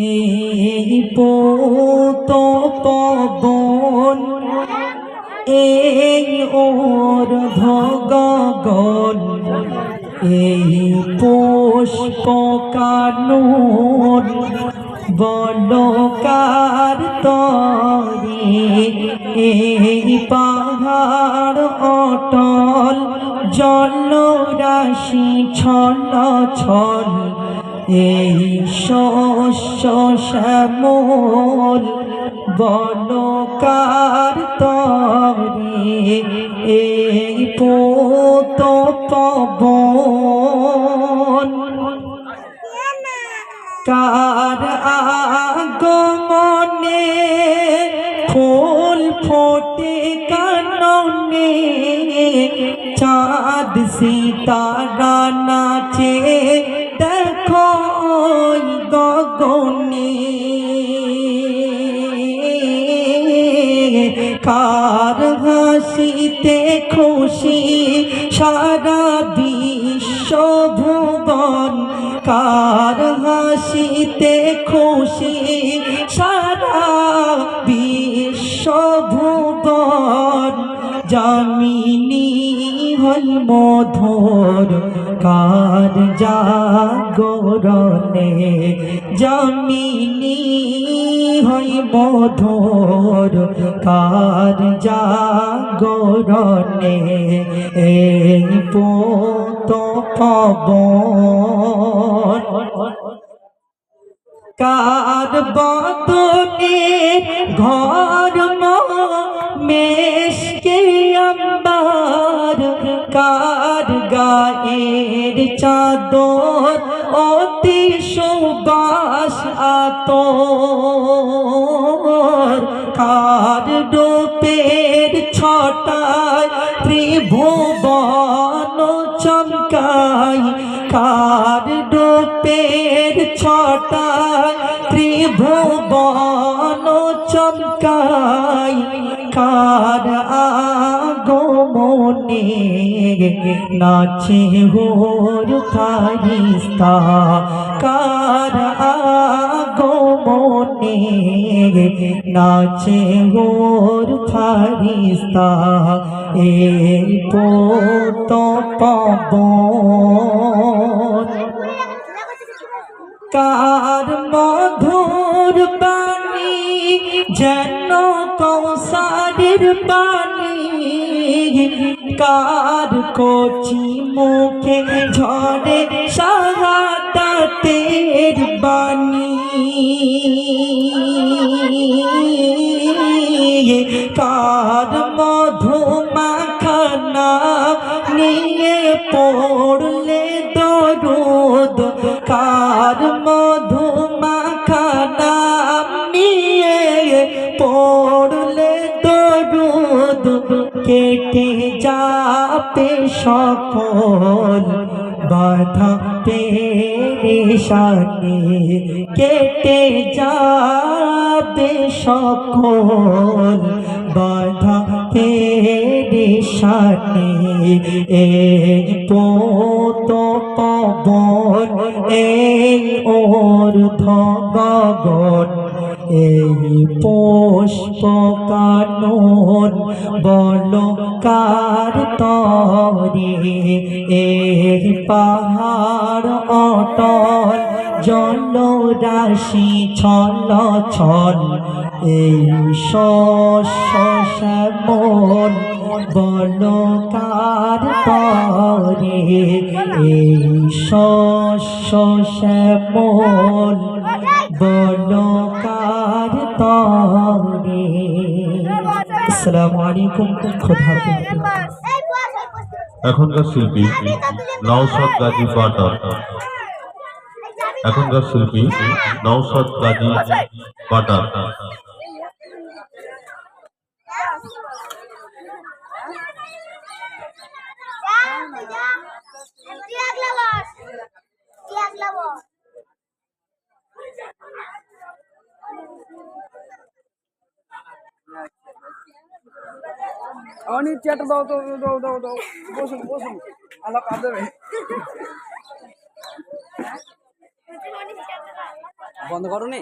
এই পত পবন এই ওর গগন এই পুষ্প কানন বলকার তরে এই পাহাড় অটল জলরাশি ছল ছল এই শস্য শ্যামল বলকার তরে এই পোত পবন কার আগমনে ফুল ফোটে কাননে চাঁদ সিতারা নাচে দেখো গগনে কার হাসিতে খুশি সারা বিশ্ব ভুবন কার হাসিতে খুশি সারা বিশ্ব ভুবন জামিনী হল মধুর কার জাগরণে জামিনী হই মধুর কার জাগরণে এই পোত পবন কার বদনে ঘর মেশকে আম্বার কার গায়ের চাদর অতি সুবাস আতর কার রূপের ছটায় ত্রিভুবন চমকায় কার রূপের ছটায় ত্রিভুবন চমকায় কার আগমনে নাচে হোর ফারিস্তা কার আগমনে নাচে হোর ফারিস্তা এই পোত পবন কার মধুর বাণী যেন কৌসারের বাণী কার কচি মুখে ঝরে শাহাদাতের বাণী কার মধু মাখানা নিয়ে পড়লে দরুদ কার মধু মাখানা নিয়ে পড়লে দরুদ কেটে যাবে সকল বাধা পেরেশানি কেটে যাবে সকল বাধা পেরেশানি এই পোত পবন এই ঊর্ধ্ব গগন এই পুষ্প কানন বলকার তরে এই পাহাড় অটল জলরাশি ছল ছল এই শস্য শ্যামল বলকার তরে এই শস্য শ্যামল বলকার তরে। আসসালামু আলাইকুম। খোদা হাফেজ। এখনকার শিল্পী নওশাদ গাজী পাটার এখনকার শিল্পী নওশাদ গাজী পাটার অনেক চেয়ারটা দাও তো দাও দাও দাও বসুন বসুন আলাপ আদবে বন্ধ করো নি